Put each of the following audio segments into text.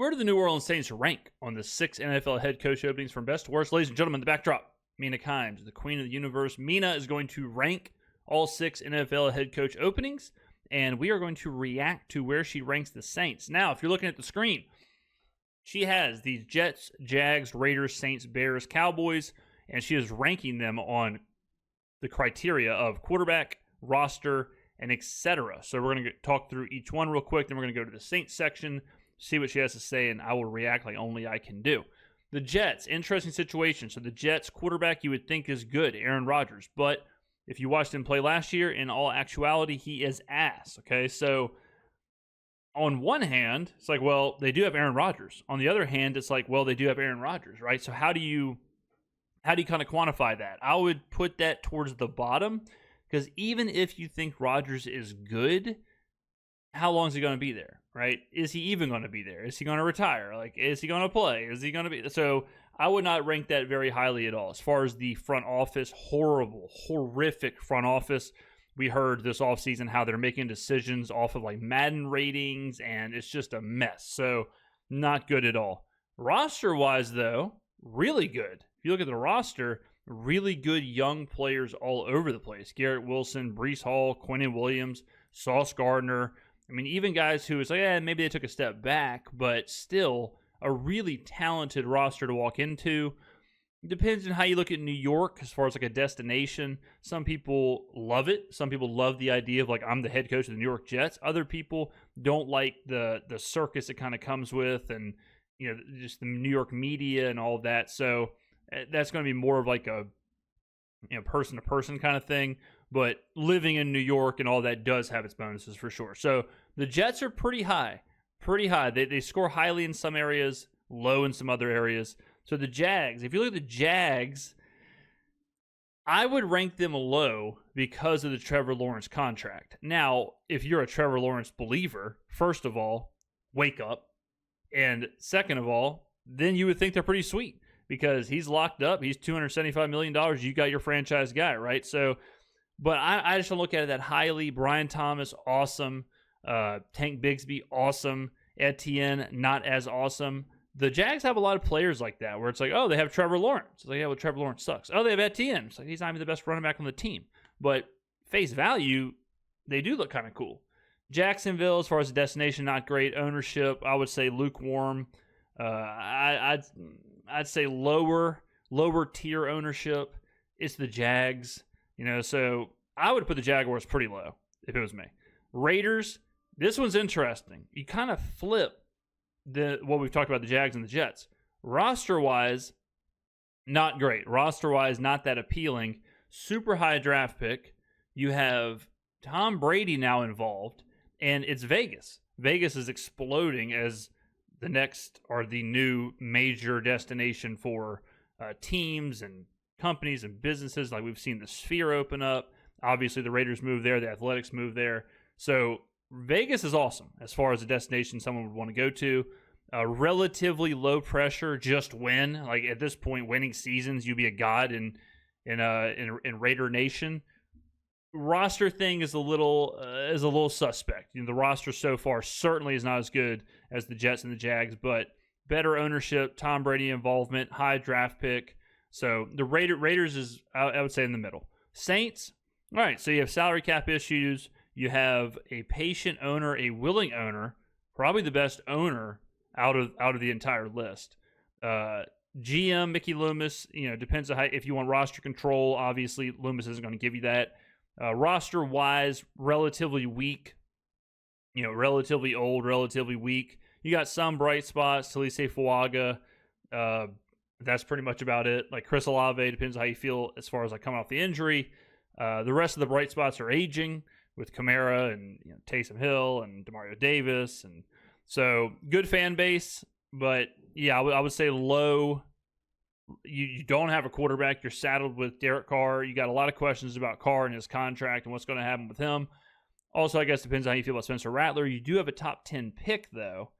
Where do the New Orleans Saints rank on the 6 NFL head coach openings from best to worst? Ladies and gentlemen, the backdrop, Mina Kimes, the queen of the universe. Mina is going to rank all 6 NFL head coach openings, and we are going to react to where she ranks the Saints. Now, if you're looking at the screen, she has the Jets, Jags, Raiders, Saints, Bears, Cowboys, and she is ranking them on the criteria of quarterback, roster, and etc. So we're going to talk through each one real quick, then we're going to go to the Saints section, see what she has to say, and I will react like only I can do. The Jets, interesting situation. So the Jets quarterback you would think is good, Aaron Rodgers, but if you watched him play last year, in all actuality, he is ass, okay? So on one hand, it's like, well, they do have Aaron Rodgers. On the other hand, it's like, well, they do have Aaron Rodgers, right? So how do you kind of quantify that? I would put that towards the bottom, because even if you think Rodgers is good, how long is he going to be there, right? Is he even going to be there? Is he going to retire? Like, is he going to play? Is he going to be? So I would not rank that very highly at all. As far as the front office, horrific front office. We heard this offseason how they're making decisions off of like Madden ratings, and it's just a mess. So not good at all. Roster-wise, though, really good. If you look at the roster, really good young players all over the place. Garrett Wilson, Breece Hall, Quinnen Williams, Sauce Gardner. I mean, even guys who it's like, maybe they took a step back, but still a really talented roster to walk into. It depends on how you look at New York as far as like a destination. Some people love it. Some people love the idea of like, I'm the head coach of the New York Jets. Other people don't like the circus it kind of comes with, and just the New York media and all of that. So that's going to be more of like a person to person kind of thing. But living in New York and all that does have its bonuses for sure. So the Jets are pretty high. They score highly in some areas, low in some other areas. So the Jags, if you look at the Jags, I would rank them low because of the Trevor Lawrence contract. Now, if you're a Trevor Lawrence believer, first of all, wake up. And second of all, then you would think they're pretty sweet because he's locked up. He's $275 million. You got your franchise guy, right? So, but I just don't look at it that highly. Brian Thomas, awesome. Tank Bigsby, awesome. Etienne, not as awesome. The Jags have a lot of players like that where it's like, oh, they have Trevor Lawrence. It's like, yeah, well, Trevor Lawrence sucks. Oh, they have Etienne. It's like, he's not even the best running back on the team. But face value, they do look kind of cool. Jacksonville, as far as the destination, not great. Ownership, I would say lukewarm. I'd say lower tier ownership. It's the Jags. So I would put the Jaguars pretty low if it was me. Raiders, this one's interesting. You kind of flip what we've talked about, the Jags and the Jets. Roster-wise, not great. Roster-wise, not that appealing. Super high draft pick. You have Tom Brady now involved, and it's Vegas. Vegas is exploding as the next or the new major destination for teams and companies and businesses. Like we've seen the Sphere open up. Obviously, the Raiders moved there. The Athletics moved there. So Vegas is awesome as far as a destination someone would want to go to. Relatively low pressure, just win. Like at this point, winning seasons, you'd be a god in Raider Nation. Roster thing is a little suspect. The roster so far certainly is not as good as the Jets and the Jags, but better ownership, Tom Brady involvement, high draft pick. So the Raiders is, I would say, in the middle. Saints, all right, so you have salary cap issues. You have a patient owner, a willing owner, probably the best owner out of the entire list. GM Mickey Loomis, depends on if you want roster control. Obviously, Loomis isn't going to give you that. Roster wise, relatively weak. Relatively old, relatively weak. You got some bright spots. Talise Fuaga. That's pretty much about it. Like Chris Olave, depends on how you feel as far as like coming off the injury. The rest of the bright spots are aging with Kamara and Taysom Hill and Demario Davis, and so good fan base. But yeah, I would say low. You don't have a quarterback. You're saddled with Derek Carr. You got a lot of questions about Carr and his contract and what's going to happen with him. Also, I guess depends on how you feel about Spencer Rattler. You do have a top 10 pick though,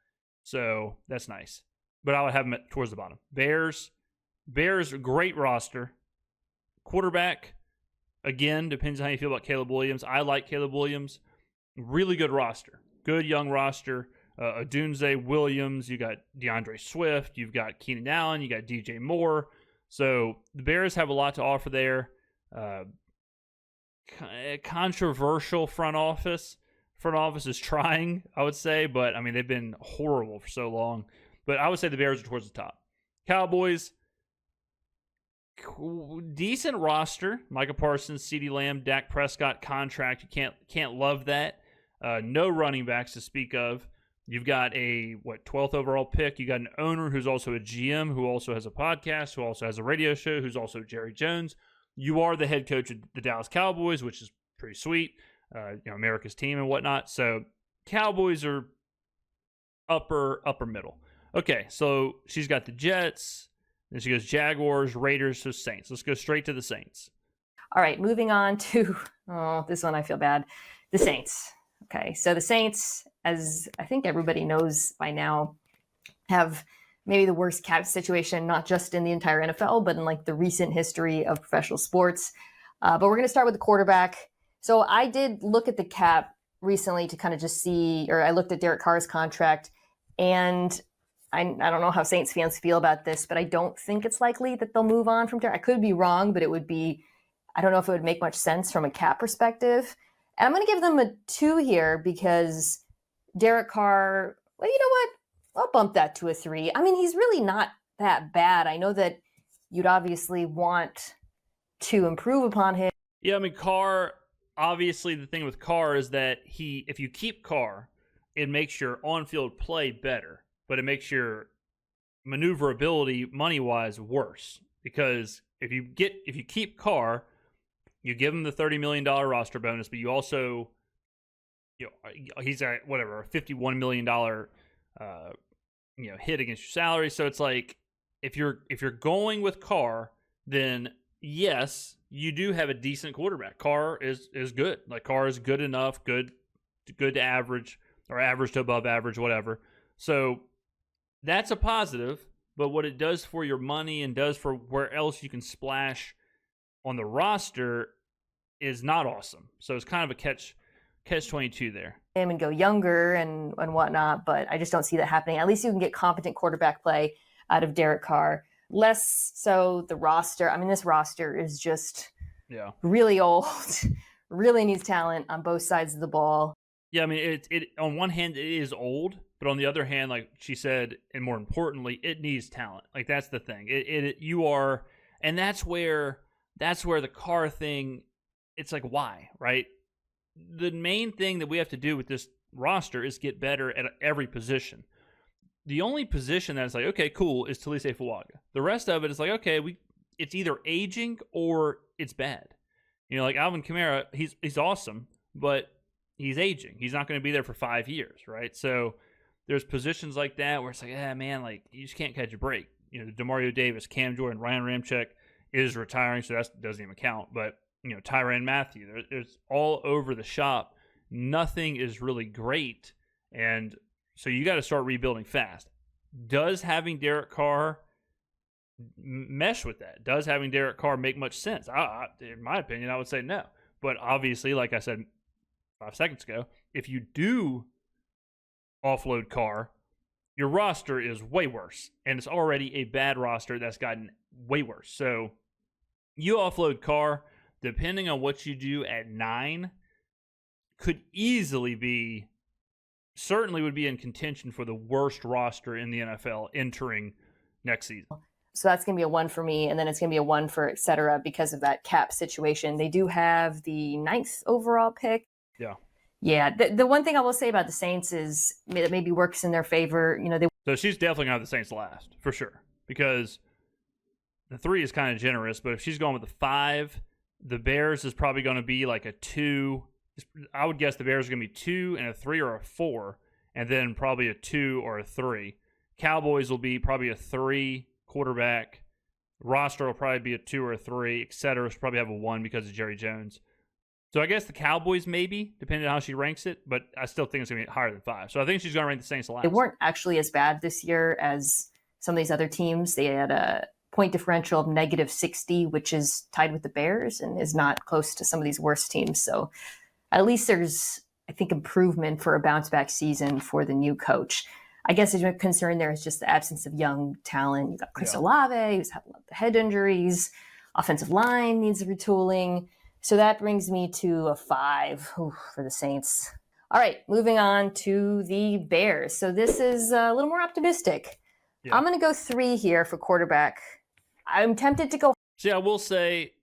so that's nice. But I would have him towards the bottom. Bears, great roster. Quarterback, again, depends on how you feel about Caleb Williams. I like Caleb Williams. Really good roster. Good young roster. Odunze Williams, you got DeAndre Swift, you've got Keenan Allen, you got DJ Moore. So the Bears have a lot to offer there. Controversial front office. Front office is trying, I would say, but I mean, they've been horrible for so long. But I would say the Bears are towards the top. Cowboys, decent roster. Micah Parsons, CeeDee Lamb, Dak Prescott contract. You can't love that. No running backs to speak of. You've got a 12th overall pick. You got an owner who's also a GM, who also has a podcast, who also has a radio show, who's also Jerry Jones. You are the head coach of the Dallas Cowboys, which is pretty sweet. America's team and whatnot. So Cowboys are upper middle. Okay, so she's got the Jets. Then she goes Jaguars, Raiders, so Saints. Let's go straight to the Saints. All right, moving on to, this one I feel bad. The Saints. Okay, so the Saints, as I think everybody knows by now, have maybe the worst cap situation, not just in the entire NFL, but in like the recent history of professional sports. But we're going to start with the quarterback. So I did look at the cap recently to kind of just see, or I looked at Derek Carr's contract, and I don't know how Saints fans feel about this, but I don't think it's likely that they'll move on from Derek. I could be wrong, but it would be, I don't know if it would make much sense from a cap perspective. And I'm going to give them a 2 here because Derek Carr, well, you know what? I'll bump that to a 3. I mean, he's really not that bad. I know that you'd obviously want to improve upon him. Yeah, I mean, Carr, obviously the thing with Carr is that if you keep Carr, it makes your on-field play better, but it makes your maneuverability money-wise worse. Because if you keep Carr, you give him the $30 million roster bonus, but you also, he's at a $51 million hit against your salary. So it's like, if you're going with Carr, then yes, you do have a decent quarterback. Carr is good. Like, Carr is good enough, good to average, or average to above average, whatever. So that's a positive, but what it does for your money and does for where else you can splash on the roster is not awesome. So it's kind of a catch-22 there. And go younger and whatnot, but I just don't see that happening. At least you can get competent quarterback play out of Derek Carr. Less so the roster. I mean, this roster is just really old, really needs talent on both sides of the ball. Yeah, I mean, it on one hand, it is old, but on the other hand, like she said, and more importantly, it needs talent. Like, that's the thing. And that's where the Carr thing, it's like, why, right? The main thing that we have to do with this roster is get better at every position. The only position that's like, okay, cool, is Talise Fuaga. The rest of it is like, okay, it's either aging or it's bad. Like Alvin Kamara, he's awesome, but he's aging. He's not going to be there for 5 years, right? So there's positions like that where it's like, man, like, you just can't catch a break. DeMario Davis, Cam Jordan, Ryan Ramczyk is retiring, so that doesn't even count. But Tyrann Mathieu, there's all over the shop. Nothing is really great, and so you got to start rebuilding fast. Does having Derek Carr mesh with that? Does having Derek Carr make much sense? In my opinion, I would say no. But obviously, like I said 5 seconds ago, if you do offload Carr, your roster is way worse. And it's already a bad roster that's gotten way worse. So you offload Carr, depending on what you do at 9, could easily certainly would be in contention for the worst roster in the NFL entering next season. So that's going to be a 1 for me, and then it's going to be a 1 for et cetera because of that cap situation. They do have the 9th overall pick. Yeah. Yeah. The one thing I will say about the Saints is that maybe works in their favor. So she's definitely going to have the Saints last, for sure, because the 3 is kind of generous, but if she's going with the 5, the Bears is probably going to be like a 2. I would guess the Bears are going to be 2 and a 3 or a 4, and then probably a 2 or a 3. Cowboys will be probably a 3 quarterback. Roster will probably be a 2 or a 3, et cetera. She'll probably have a 1 because of Jerry Jones. So I guess the Cowboys maybe, depending on how she ranks it, but I still think it's going to be higher than 5. So I think she's going to rank the Saints last. They weren't actually as bad this year as some of these other teams. They had a point differential of -60, which is tied with the Bears and is not close to some of these worst teams. So at least there's I think, improvement for a bounce back season for the new coach. I guess the concern there is just the absence of young talent. You got Chris Olave, who's had a lot of head injuries. Offensive line needs retooling. So that brings me to a 5 for the Saints. All right, moving on to the Bears. So this is a little more optimistic. Yeah. I'm going to go 3 here for quarterback. I'm tempted to go. See, I will say,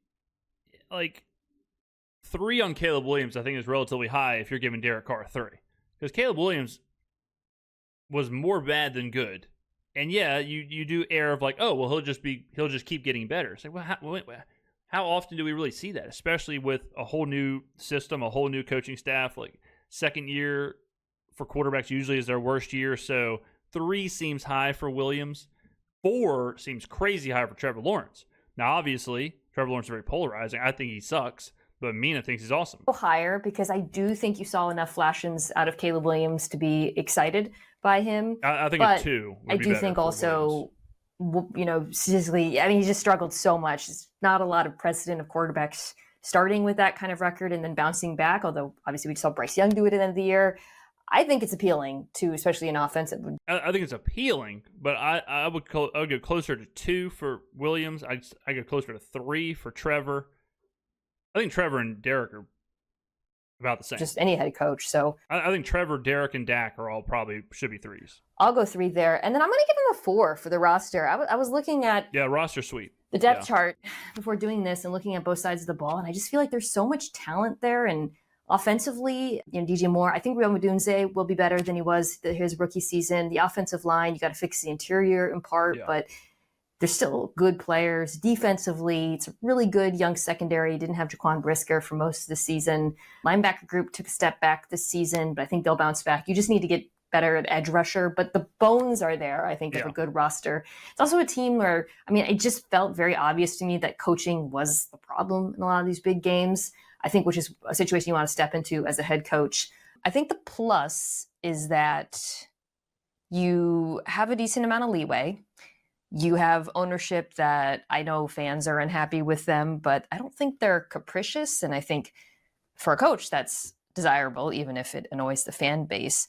like, 3 on Caleb Williams, I think, is relatively high if you're giving Derek Carr 3. Because Caleb Williams was more bad than good. And yeah, you do air of like, oh, well, he'll just keep getting better. It's like, well, how often do we really see that? Especially with a whole new system, a whole new coaching staff. Like, second year for quarterbacks usually is their worst year. So 3 seems high for Williams. 4 seems crazy high for Trevor Lawrence. Now, obviously, Trevor Lawrence is very polarizing. I think he sucks, but Mina thinks he's awesome. Higher, because I do think you saw enough flashes out of Caleb Williams to be excited by him. I think a 2 would I be do better think for also, Williams. statistically, I mean, he just struggled so much. There's not a lot of precedent of quarterbacks starting with that kind of record and then bouncing back, although obviously we saw Bryce Young do it at the end of the year. I think it's appealing to, especially an offensive. I think it's appealing, but I would go closer to 2 for Williams. I go closer to 3 for Trevor. I think Trevor and Derek are about the same. Just any head coach. So I think Trevor, Derek, and Dak are all probably should be 3s. I'll go 3 there, and then I'm going to give him a 4 for the roster. I was looking at roster sweet. The depth chart before doing this and looking at both sides of the ball, and I just feel like there's so much talent there. And offensively, DJ Moore, I think Real Madunze will be better than he was his rookie season. The offensive line, you got to fix the interior in part, but they're still good players. Defensively, it's a really good young secondary. Didn't have Jaquan Brisker for most of the season. Linebacker group took a step back this season, but I think they'll bounce back. You just need to get better at edge rusher, but the bones are there, I think, of a good roster. It's also a team where, I mean, it just felt very obvious to me that coaching was the problem in a lot of these big games, I think, which is a situation you want to step into as a head coach. I think the plus is that you have a decent amount of leeway. You have ownership that I know fans are unhappy with them, but I don't think they're capricious. And I think for a coach, that's desirable, even if it annoys the fan base.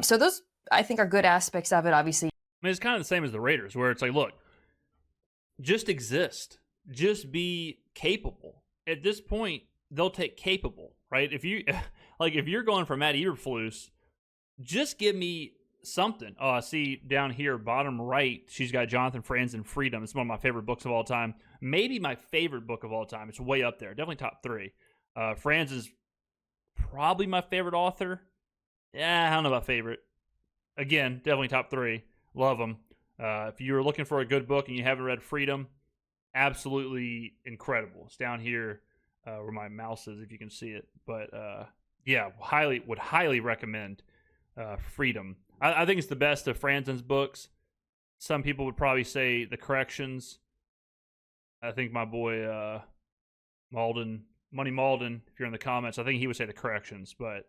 So those, I think, are good aspects of it, obviously. I mean, it's kind of the same as the Raiders, where it's like, look, just exist. Just be capable. At this point, they'll take capable, right? If you're going for Matt Eberflus, just give me something. Oh, I see down here, bottom right, she's got Jonathan Franzen, Freedom. It's one of my favorite books of all time. Maybe my favorite book of all time. It's way up there. Definitely top 3. Franzen's probably my favorite author. Yeah, I don't know about favorite. Again, definitely top 3. Love them. If you're looking for a good book and you haven't read Freedom, absolutely incredible. It's down here where my mouse is, if you can see it. But would highly recommend Freedom. I think it's the best of Franzen's books. Some people would probably say The Corrections. I think my boy Money Malden, if you're in the comments, I think he would say The Corrections, but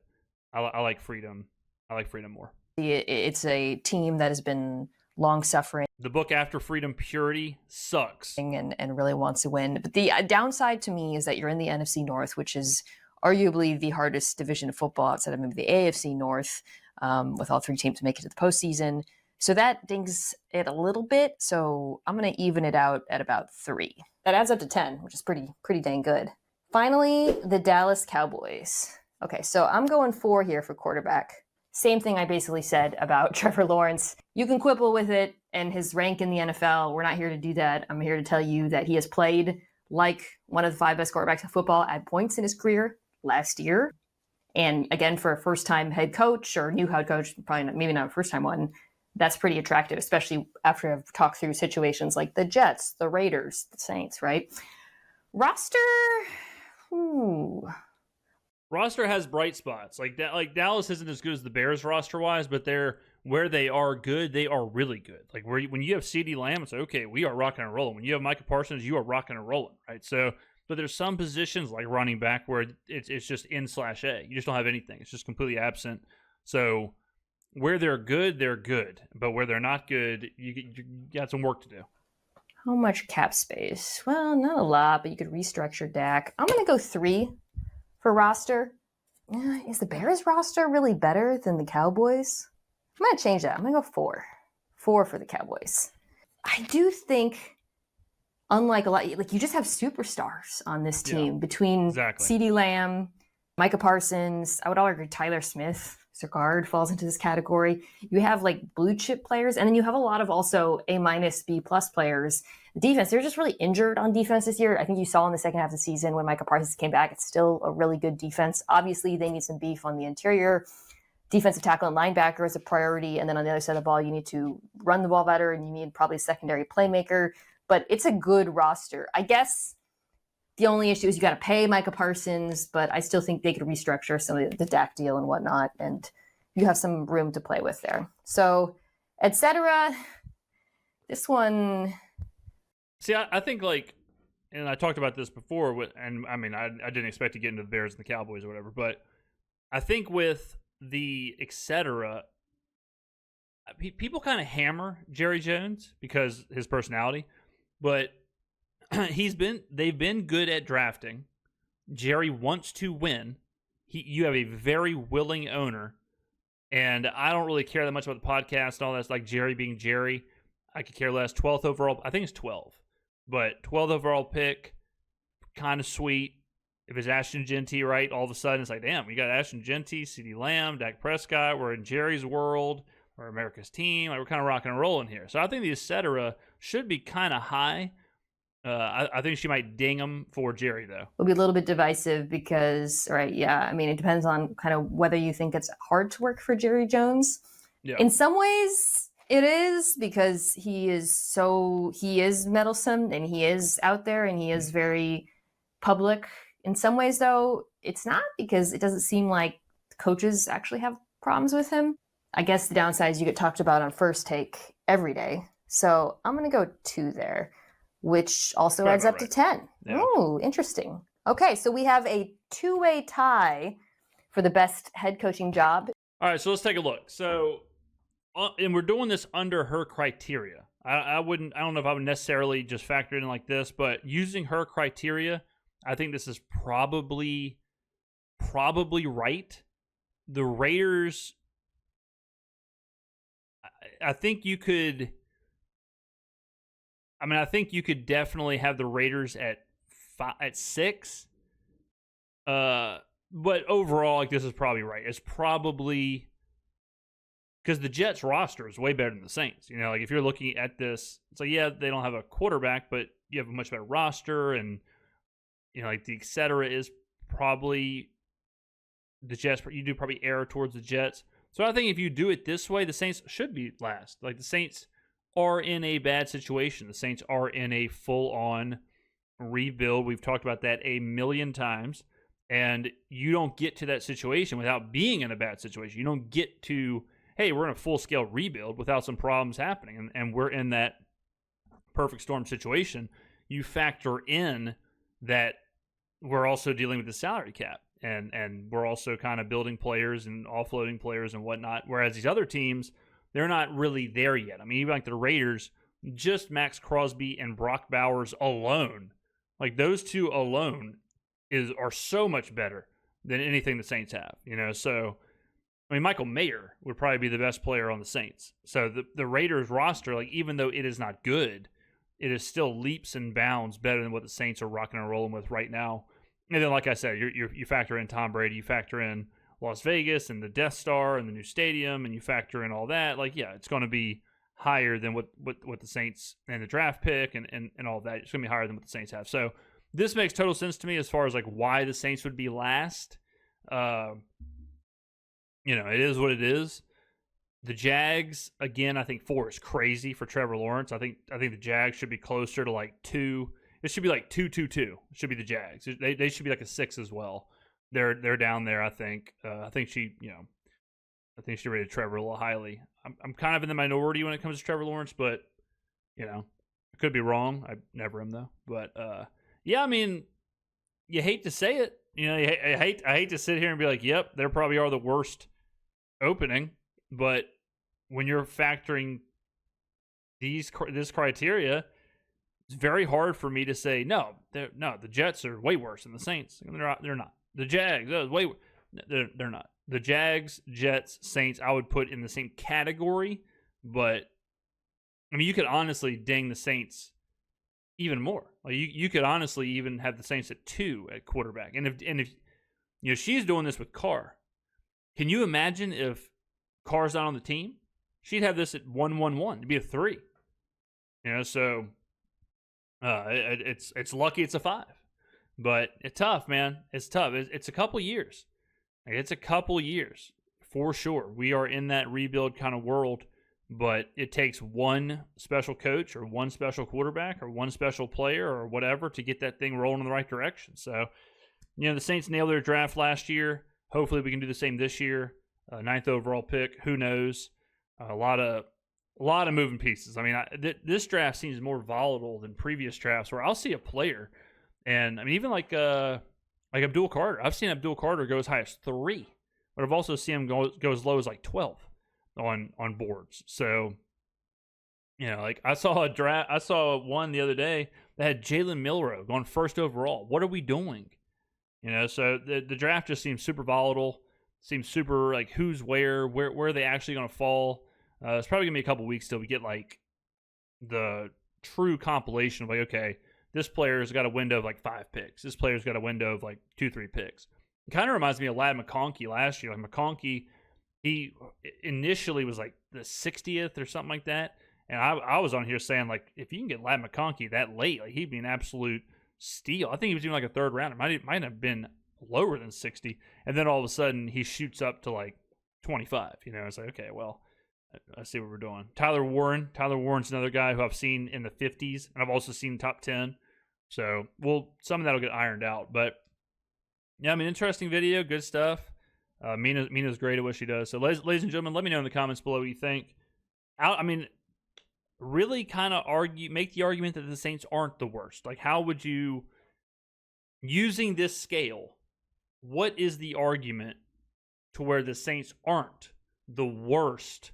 I like Freedom. I like Freedom more. It's a team that has been long-suffering. The book after Freedom, Purity, sucks. And really wants to win. But the downside to me is that you're in the NFC North, which is arguably the hardest division of football outside of maybe the AFC North, with all 3 teams making it to the postseason. So that dings it a little bit. So I'm going to even it out at about 3. That adds up to 10, which is pretty dang good. Finally, the Dallas Cowboys. Okay, so I'm going 4 here for quarterback. Same thing I basically said about Trevor Lawrence. You can quibble with it and his rank in the NFL. We're not here to do that. I'm here to tell you that he has played like one of the 5 best quarterbacks in football at points in his career last year. And again, for a first-time head coach or new head coach, maybe not a first-time one, that's pretty attractive, especially after I've talked through situations like the Jets, the Raiders, the Saints, right? Roster, Roster has bright spots. Like Dallas isn't as good as the Bears roster-wise, but they're where they are good, they are really good. Like when you have CeeDee Lamb, it's like, okay, we are rocking and rolling. When you have Micah Parsons, you are rocking and rolling, right? So, but there's some positions like running back where it's just in/A. You just don't have anything. It's just completely absent. So where they're good, but where they're not good, you got some work to do. How much cap space? Well, not a lot, but you could restructure Dak. I'm going to go 3 for roster. Is the Bears roster really better than the Cowboys? I'm going to change that. I'm going to go 4. 4 for the Cowboys. I do think, unlike a lot, like you just have superstars on this team between CeeDee Lamb, Micah Parsons. I would argue Tyler Smith, their guard, falls into this category. You have like blue chip players, and then you have a lot of also A-, B+ players. The defense, they're just really injured on defense this year. I think you saw in the second half of the season when Micah Parsons came back, it's still a really good defense. Obviously, they need some beef on the interior. Defensive tackle and linebacker is a priority. And then on the other side of the ball, you need to run the ball better, and you need probably a secondary playmaker. But it's a good roster. I guess the only issue is you got to pay Micah Parsons, but I still think they could restructure some of the Dak deal and whatnot, and you have some room to play with there. So, etc. This one. See, I think like, and I talked about this before, and I mean, I didn't expect to get into the Bears and the Cowboys or whatever, but I think with the etc., people kind of hammer Jerry Jones because his personality, but they've been good at drafting. Jerry wants to win. You have a very willing owner, and I don't really care that much about the podcast and all that. It's like Jerry being Jerry. I could care less. 12th overall, I think it's 12, but 12th overall pick, kind of sweet. If it's Ashton Genty, right, all of a sudden it's like, damn, we got Ashton Genty, CeeDee Lamb, Dak Prescott. We're in Jerry's world. We're America's team. Like, we're kind of rocking and rolling here. So I think the etc. should be kind of high. I think she might ding him for Jerry, though. It'll be a little bit divisive because, right, yeah, I mean, it depends on kind of whether you think it's hard to work for Jerry Jones. Yeah. In some ways, it is, because he is meddlesome, and he is out there, and he is very public. In some ways, though, it's not, because it doesn't seem like coaches actually have problems with him. I guess the downside is you get talked about on First Take every day. So I'm going to go 2 there, which also adds up to 10. Yeah. Oh, interesting. Okay, so we have a 2-way tie for the best head coaching job. All right, so let's take a look. So, and we're doing this under her criteria. I don't know if I would necessarily just factor it in like this, but using her criteria, I think this is probably right. The Raiders, I think you could definitely have the Raiders at 6. But overall, like, this is probably right. It's probably because the Jets roster is way better than the Saints. You know, like, if you're looking at this, it's like, yeah, they don't have a quarterback, but you have a much better roster, and you know, like, the et cetera is probably the Jets. You do probably err towards the Jets. So I think if you do it this way, the Saints should be last. Like, the Saints are in a bad situation. The Saints are in a full-on rebuild. We've talked about that a million times. And you don't get to that situation without being in a bad situation. You don't get to, hey, we're in a full-scale rebuild without some problems happening. And we're in that perfect storm situation. You factor in that we're also dealing with the salary cap. And we're also kind of building players and offloading players and whatnot. Whereas these other teams, they're not really there yet. I mean, even like the Raiders, just Max Crosby and Brock Bowers alone, like those two alone are so much better than anything the Saints have. You know, so I mean, Michael Mayer would probably be the best player on the Saints. So the Raiders roster, like, even though it is not good, it is still leaps and bounds better than what the Saints are rocking and rolling with right now. And then, like I said, you factor in Tom Brady, you factor in Las Vegas and the Death Star and the new stadium, and you factor in all that. Like, yeah, it's going to be higher than what the Saints and the draft pick and all that. It's going to be higher than what the Saints have. So this makes total sense to me as far as like why the Saints would be last. You know, it is what it is. The Jags, again, I think 4 is crazy for Trevor Lawrence. I think the Jags should be closer to like 2. It should be like 2-2-2. It should be the Jags. They should be like a 6 as well. They're down there, I think. I think she rated Trevor a little highly. I'm kind of in the minority when it comes to Trevor Lawrence, but you know, I could be wrong. I never am though. But yeah, I mean, you hate to say it. You know, I hate to sit here and be like, yep, they probably are the worst opening. But when you're factoring this criteria, it's very hard for me to say no. The Jets are way worse than the Saints. They're not. The Jags, way They're not. The Jags, Jets, Saints, I would put in the same category, but I mean, you could honestly ding the Saints even more. Like you could honestly even have the Saints at 2 at quarterback. And if she's doing this with Carr, can you imagine if Carr's not on the team? She'd have this at 1-1-1. It'd be a 3. So it's lucky it's a 5. But it's tough, man. It's tough. It's a couple years. It's a couple years for sure. We are in that rebuild kind of world, but it takes one special coach or one special quarterback or one special player or whatever to get that thing rolling in the right direction. So, the Saints nailed their draft last year. Hopefully we can do the same this year. 9th overall pick. Who knows? A lot of moving pieces. I mean, this draft seems more volatile than previous drafts where I'll see a player, and I mean, even like Abdul Carter. I've seen Abdul Carter go as high as 3, but I've also seen him go as low as like 12 on boards. So, like I saw one the other day that had Jalen Milroe going 1st overall. What are we doing? So the draft just seems super volatile. Seems super like who's where are they actually going to fall? It's probably gonna be a couple weeks till we get like the true compilation of like, okay, this player's got a window of like 5 picks. This player's got a window of like 2-3 picks. It kind of reminds me of Ladd McConkey last year. Like McConkey, he initially was like the 60th or something like that. And I was on here saying, like, if you can get Ladd McConkey that late, like he'd be an absolute steal. I think he was even like a 3rd round. It might have been lower than 60. And then all of a sudden he shoots up to like 25. It's like, okay, well, I see what we're doing. Tyler Warren's another guy who I've seen in the 50s, and I've also seen top 10. So, some of that will get ironed out. But, yeah, I mean, interesting video, good stuff. Mina's great at what she does. So, ladies and gentlemen, let me know in the comments below what you think. Really kind of make the argument that the Saints aren't the worst. Like, how would you, using this scale, what is the argument to where the Saints aren't the worst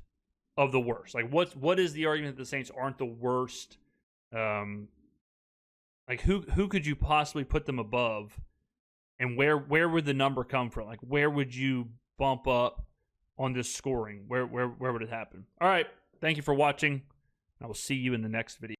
of the worst? Like, what is the argument that the Saints aren't the worst? Like, who could you possibly put them above? And where would the number come from? Like, where would you bump up on this scoring? Where would it happen? All right. Thank you for watching. I will see you in the next video.